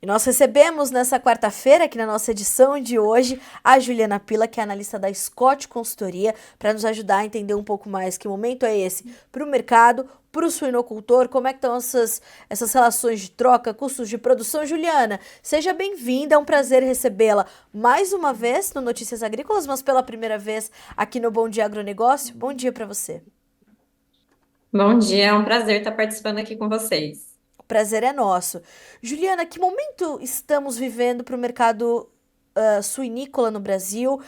E nós recebemos nessa quarta-feira, aqui na nossa edição de hoje, a Juliana Pila, que é analista da Scott Consultoria, para nos ajudar a entender um pouco mais que momento é esse para o mercado, para o suinocultor, como é que estão essas relações de troca, custos de produção. Juliana, seja bem-vinda, é um prazer recebê-la mais uma vez no Notícias Agrícolas, mas pela primeira vez aqui no Bom Dia Agronegócio. Bom dia para você. Bom dia, é um prazer estar participando aqui com vocês. O prazer é nosso. Juliana, que momento estamos vivendo para o mercado suinícola no Brasil?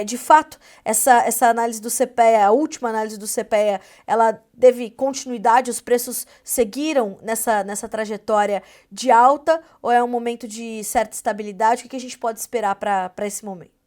De fato, essa análise do CPEA, a última análise do CPEA, ela teve continuidade? Os preços seguiram nessa trajetória de alta? Ou é um momento de certa estabilidade? O que a gente pode esperar para esse momento?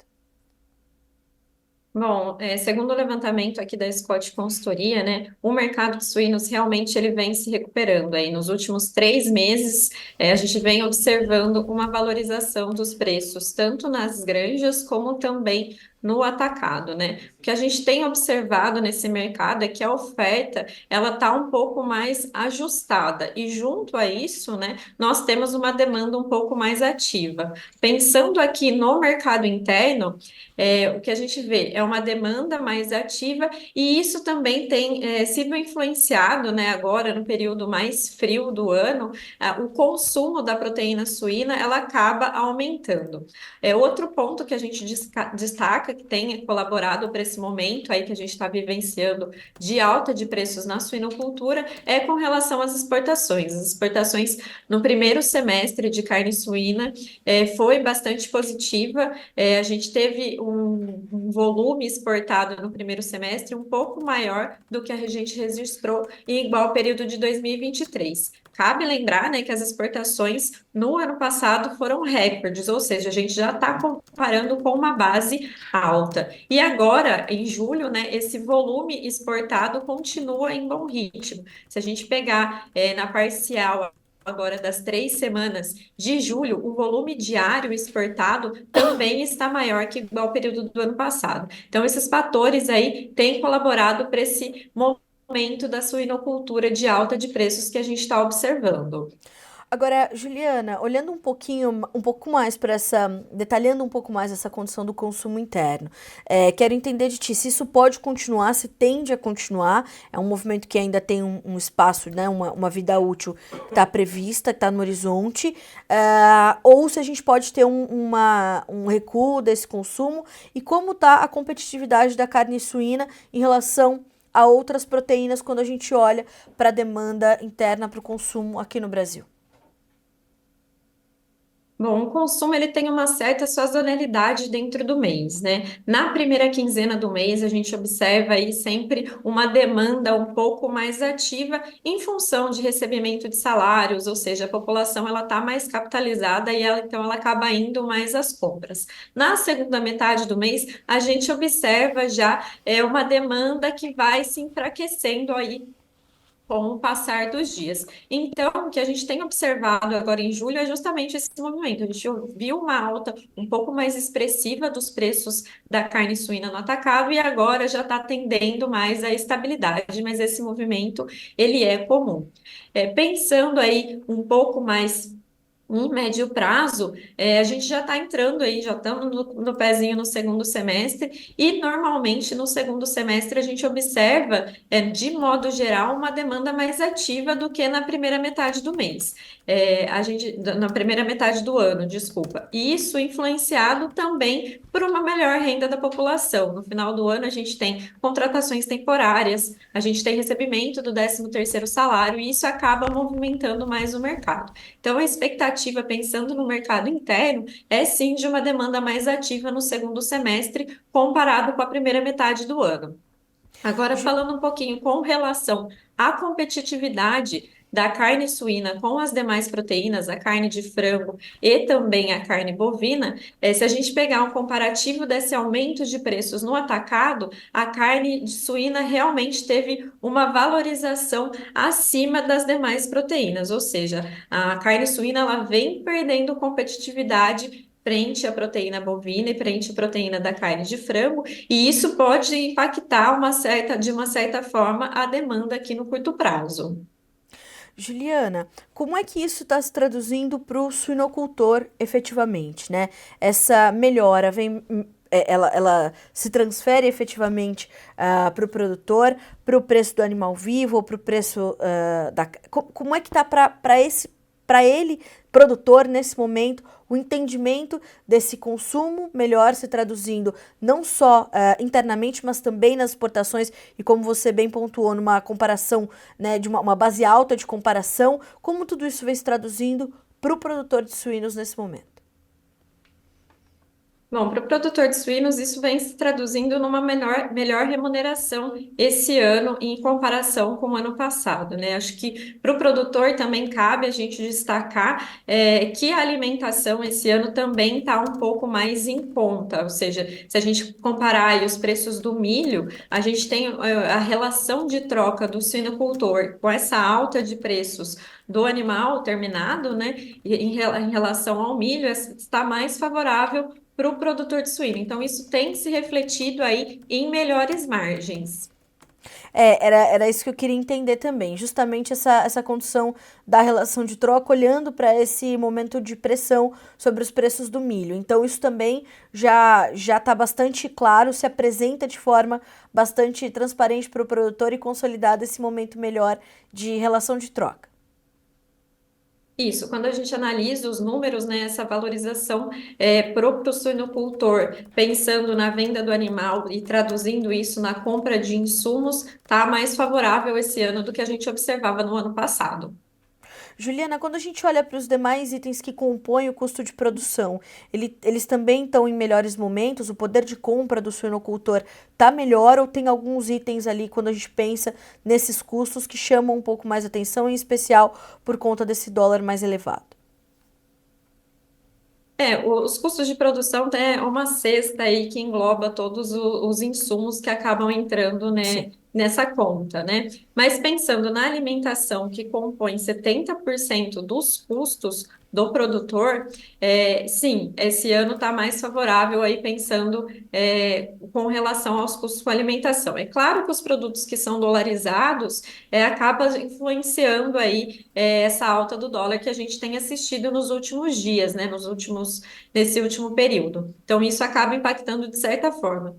Bom, segundo o levantamento aqui da Scott Consultoria, né, o mercado de suínos realmente ele vem se recuperando aí. Nos últimos 3 meses, a gente vem observando uma valorização dos preços, tanto nas granjas como também no atacado, né? O que a gente tem observado nesse mercado é que a oferta ela está um pouco mais ajustada e junto a isso, né, nós temos uma demanda um pouco mais ativa. Pensando aqui no mercado interno, o que a gente vê é uma demanda mais ativa e isso também tem sido influenciado, né, agora no período mais frio do ano, o consumo da proteína suína ela acaba aumentando. Outro ponto que a gente destaca que tem colaborado para esse momento aí que a gente está vivenciando de alta de preços na suinocultura é com relação às exportações. As exportações no primeiro semestre de carne suína foi bastante positiva. A gente teve um volume exportado no primeiro semestre um pouco maior do que a gente registrou em igual período de 2023. Cabe lembrar, né, que as exportações no ano passado foram recordes, ou seja, a gente já está comparando com uma base alta. E agora, em julho, né, esse volume exportado continua em bom ritmo. Se a gente pegar na parcial agora das 3 semanas de julho, o volume diário exportado também está maior que igual ao período do ano passado. Então, esses fatores aí têm colaborado para esse momento da suinocultura de alta de preços que a gente está observando. Agora, Juliana, olhando um pouco mais para detalhando um pouco mais essa condição do consumo interno, quero entender de ti se isso pode continuar, se tende a continuar, é um movimento que ainda tem um espaço, né, uma vida útil que está prevista, que está no horizonte, ou se a gente pode ter um recuo desse consumo e como está a competitividade da carne suína em relação a outras proteínas quando a gente olha para a demanda interna para o consumo aqui no Brasil. Bom, o consumo ele tem uma certa sazonalidade dentro do mês, né? Na primeira quinzena do mês, a gente observa aí sempre uma demanda um pouco mais ativa em função de recebimento de salários, ou seja, a população ela está mais capitalizada e então ela acaba indo mais às compras. Na segunda metade do mês, a gente observa já uma demanda que vai se enfraquecendo aí com o passar dos dias. Então, o que a gente tem observado agora em julho é justamente esse movimento. A gente viu uma alta um pouco mais expressiva dos preços da carne suína no atacado e agora já está tendendo mais à estabilidade, mas esse movimento ele é comum. Pensando aí um pouco mais em médio prazo, a gente já está entrando aí, já estamos no pezinho no segundo semestre, e normalmente no segundo semestre a gente observa, de modo geral, uma demanda mais ativa do que na primeira metade do mês. Na primeira metade do ano, desculpa. E isso influenciado também por uma melhor renda da população. No final do ano, a gente tem contratações temporárias, a gente tem recebimento do 13º salário, e isso acaba movimentando mais o mercado. Então, a expectativa, pensando no mercado interno, é sim de uma demanda mais ativa no segundo semestre, comparado com a primeira metade do ano. Agora, falando um pouquinho com relação à competitividade da carne suína com as demais proteínas, a carne de frango e também a carne bovina, se a gente pegar um comparativo desse aumento de preços no atacado, a carne de suína realmente teve uma valorização acima das demais proteínas, ou seja, a carne suína ela vem perdendo competitividade frente à proteína bovina e frente à proteína da carne de frango, e isso pode impactar de uma certa forma a demanda aqui no curto prazo. Juliana, como é que isso está se traduzindo para o suinocultor efetivamente, né? Essa melhora ela se transfere efetivamente para o produtor, para o preço do animal vivo ou para o preço como é que está para ele, produtor, nesse momento, o entendimento desse consumo melhor se traduzindo não só internamente, mas também nas exportações, e como você bem pontuou, numa comparação, né, de uma base alta de comparação, como tudo isso vem se traduzindo para o produtor de suínos nesse momento? Bom, para o produtor de suínos, isso vem se traduzindo numa melhor remuneração esse ano em comparação com o ano passado, né? Acho que para o produtor também cabe a gente destacar que a alimentação esse ano também está um pouco mais em conta, ou seja, se a gente comparar aí os preços do milho, a gente tem a relação de troca do suinocultor com essa alta de preços do animal terminado, né? Em relação ao milho, está mais favorável para o produtor de suíno. Então, isso tem se refletido aí em melhores margens. Era isso que eu queria entender também, justamente essa condição da relação de troca, olhando para esse momento de pressão sobre os preços do milho. Então, isso também já está bastante claro, se apresenta de forma bastante transparente para o produtor e consolidado esse momento melhor de relação de troca. Isso, quando a gente analisa os números, né, essa valorização para o suinocultor, pensando na venda do animal e traduzindo isso na compra de insumos, está mais favorável esse ano do que a gente observava no ano passado. Juliana, quando a gente olha para os demais itens que compõem o custo de produção, eles também estão em melhores momentos? O poder de compra do suinocultor está melhor ou tem alguns itens ali, quando a gente pensa nesses custos, que chamam um pouco mais atenção, em especial por conta desse dólar mais elevado? Os custos de produção é uma cesta aí que engloba todos os insumos que acabam entrando, Sim. né, nessa conta, né? Mas pensando na alimentação, que compõe 70% dos custos do produtor, sim, esse ano está mais favorável aí pensando com relação aos custos com alimentação. É claro que os produtos que são dolarizados acaba influenciando aí essa alta do dólar que a gente tem assistido nos últimos dias, né? Nesse último período. Então, isso acaba impactando de certa forma.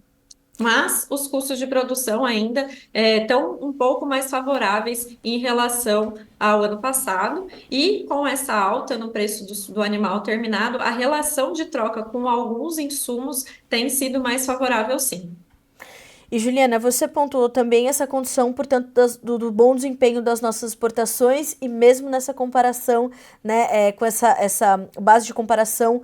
Mas os custos de produção ainda estão um pouco mais favoráveis em relação ao ano passado, e com essa alta no preço do animal terminado, a relação de troca com alguns insumos tem sido mais favorável, sim. E Juliana, você pontuou também essa condição, portanto, do bom desempenho das nossas exportações e mesmo nessa comparação, né, com essa base de comparação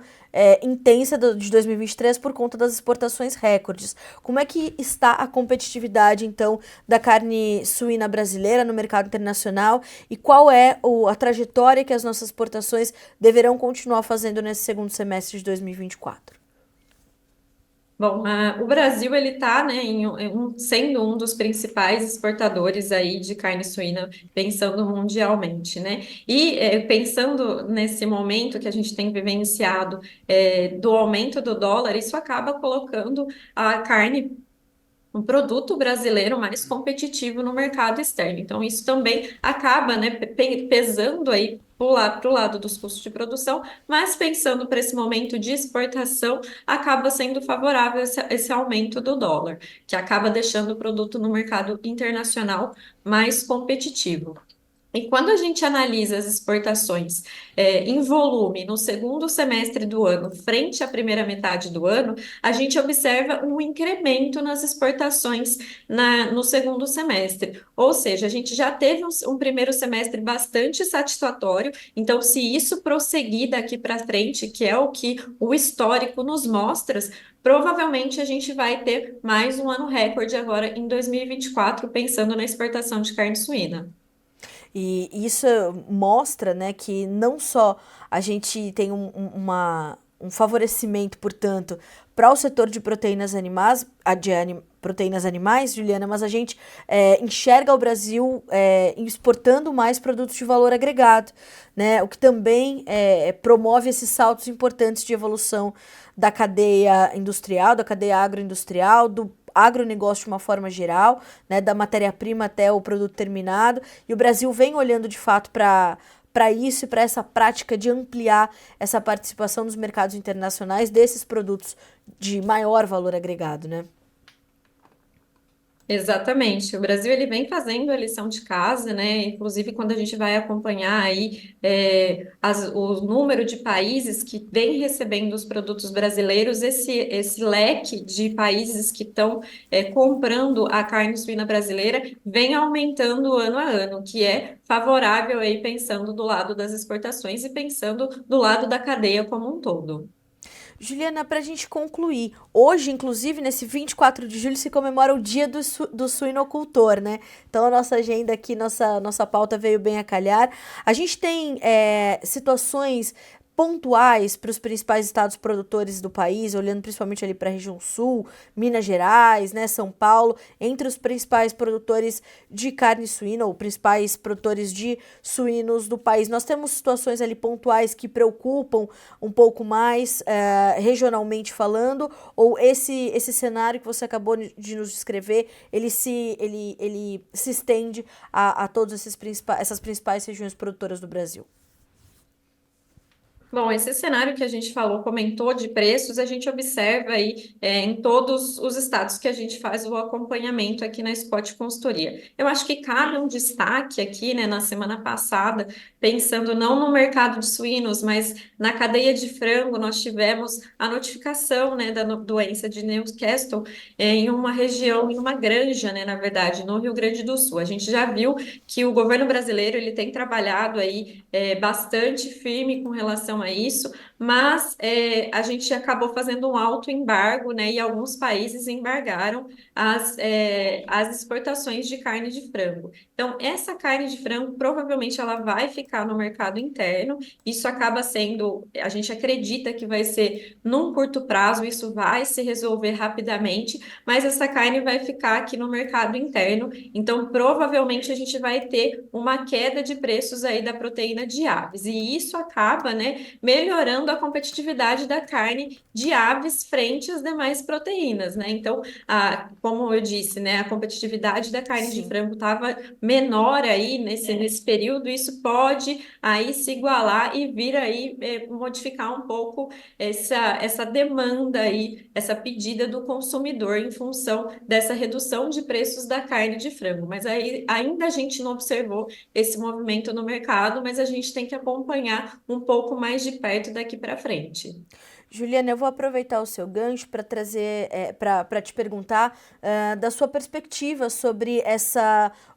intensa de 2023 por conta das exportações recordes. Como é que está a competitividade, então, da carne suína brasileira no mercado internacional e qual é a trajetória que as nossas exportações deverão continuar fazendo nesse segundo semestre de 2024? Bom, o Brasil ele está, né, sendo um dos principais exportadores aí de carne suína, pensando mundialmente, né? E pensando nesse momento que a gente tem vivenciado do aumento do dólar, isso acaba colocando a carne um produto brasileiro mais competitivo no mercado externo. Então, isso também acaba, né, pesando aí para o lado dos custos de produção, mas pensando para esse momento de exportação, acaba sendo favorável esse aumento do dólar, que acaba deixando o produto no mercado internacional mais competitivo. E quando a gente analisa as exportações em volume no segundo semestre do ano, frente à primeira metade do ano, a gente observa um incremento nas exportações no segundo semestre. Ou seja, a gente já teve um primeiro semestre bastante satisfatório, então, se isso prosseguir daqui para frente, que é o que o histórico nos mostra, provavelmente a gente vai ter mais um ano recorde agora em 2024, pensando na exportação de carne suína. E isso mostra, né, que não só a gente tem um favorecimento, portanto, para o setor de proteínas animais, proteínas animais, Juliana, mas a gente enxerga o Brasil exportando mais produtos de valor agregado, né, o que também promove esses saltos importantes de evolução da cadeia industrial, da cadeia agroindustrial, agronegócio de uma forma geral, né, da matéria-prima até o produto terminado, e o Brasil vem olhando de fato para isso e para essa prática de ampliar essa participação nos mercados internacionais desses produtos de maior valor agregado, né? Exatamente. O Brasil ele vem fazendo a lição de casa, né? Inclusive quando a gente vai acompanhar aí o número de países que vem recebendo os produtos brasileiros, esse leque de países que estão comprando a carne suína brasileira vem aumentando ano a ano, o que é favorável aí pensando do lado das exportações e pensando do lado da cadeia como um todo. Juliana, para a gente concluir, hoje, inclusive, nesse 24 de julho, se comemora o Dia do Suinocultor, né? Então, a nossa agenda aqui, nossa pauta veio bem a calhar. A gente tem situações pontuais para os principais estados produtores do país, olhando principalmente ali para a região sul, Minas Gerais, né, São Paulo, entre os principais produtores de carne suína ou principais produtores de suínos do país. Nós temos situações ali pontuais que preocupam um pouco mais regionalmente falando, ou esse cenário que você acabou de nos descrever, ele se estende a todas essas principais regiões produtoras do Brasil? Bom, esse cenário que a gente falou, comentou de preços, a gente observa aí em todos os estados que a gente faz o acompanhamento aqui na Scott Consultoria. Eu acho que cabe um destaque aqui, né, na semana passada, pensando não no mercado de suínos, mas na cadeia de frango, nós tivemos a notificação, né, da doença de Newcastle em uma região, em uma granja, né, na verdade, no Rio Grande do Sul. A gente já viu que o governo brasileiro ele tem trabalhado aí bastante firme com relação a isso, mas a gente acabou fazendo um alto embargo, né? E alguns países embargaram as exportações de carne de frango. Então, essa carne de frango provavelmente ela vai ficar no mercado interno. Isso acaba sendo, a gente acredita que vai ser num curto prazo, isso vai se resolver rapidamente, mas essa carne vai ficar aqui no mercado interno. Então, provavelmente a gente vai ter uma queda de preços aí da proteína de aves. E isso acaba, né, melhorando a competitividade da carne de aves frente às demais proteínas, né? Então, como eu disse, né, a competitividade da carne de Sim. frango estava menor aí nesse período, isso pode aí se igualar e vir aí modificar um pouco essa demanda aí, essa pedida do consumidor em função dessa redução de preços da carne de frango. Mas aí ainda a gente não observou esse movimento no mercado, mas a gente tem que acompanhar um pouco mais de perto daqui para frente. Juliana, eu vou aproveitar o seu gancho para trazer, para te perguntar da sua perspectiva sobre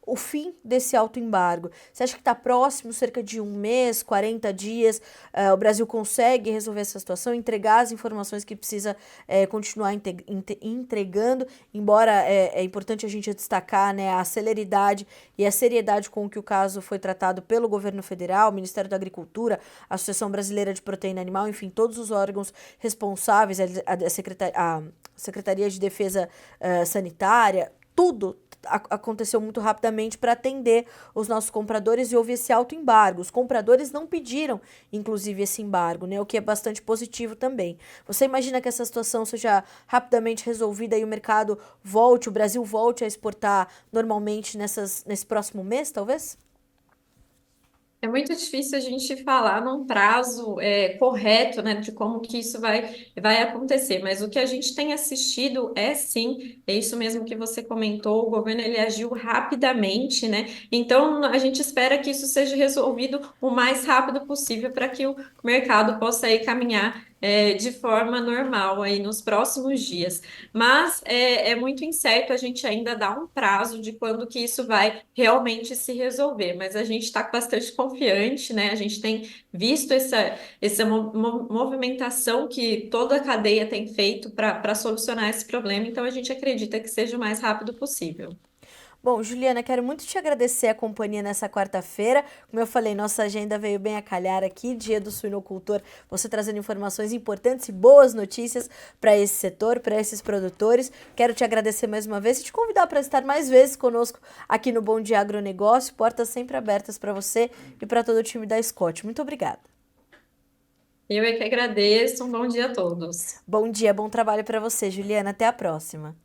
o fim desse autoembargo. Você acha que está próximo, cerca de um mês, 40 dias, o Brasil consegue resolver essa situação, entregar as informações que precisa continuar entregando, embora é importante a gente destacar, né, a celeridade e a seriedade com que o caso foi tratado pelo governo federal, Ministério da Agricultura, Associação Brasileira de Proteína Animal, enfim, todos os órgãos responsáveis, a Secretaria de Defesa Sanitária, tudo aconteceu muito rapidamente para atender os nossos compradores e houve esse autoembargo. Os compradores não pediram, inclusive, esse embargo, né? O que é bastante positivo também. Você imagina que essa situação seja rapidamente resolvida e o mercado volte, o Brasil volte a exportar normalmente nesse próximo mês, talvez? É muito difícil a gente falar num prazo correto, né, de como que isso vai acontecer, mas o que a gente tem assistido é sim, é isso mesmo que você comentou, o governo ele agiu rapidamente, né? Então a gente espera que isso seja resolvido o mais rápido possível para que o mercado possa aí caminhar de forma normal aí nos próximos dias. Mas é muito incerto a gente ainda dar um prazo de quando que isso vai realmente se resolver, mas a gente está bastante confiante, né? A gente tem visto essa movimentação que toda a cadeia tem feito para solucionar esse problema, então a gente acredita que seja o mais rápido possível. Bom, Juliana, quero muito te agradecer a companhia nessa quarta-feira. Como eu falei, nossa agenda veio bem a calhar aqui, Dia do Suinocultor, você trazendo informações importantes e boas notícias para esse setor, para esses produtores. Quero te agradecer mais uma vez e te convidar para estar mais vezes conosco aqui no Bom Dia Agronegócio. Portas sempre abertas para você e para todo o time da Scott. Muito obrigada. Eu é que agradeço, um bom dia a todos. Bom dia, bom trabalho para você, Juliana. Até a próxima.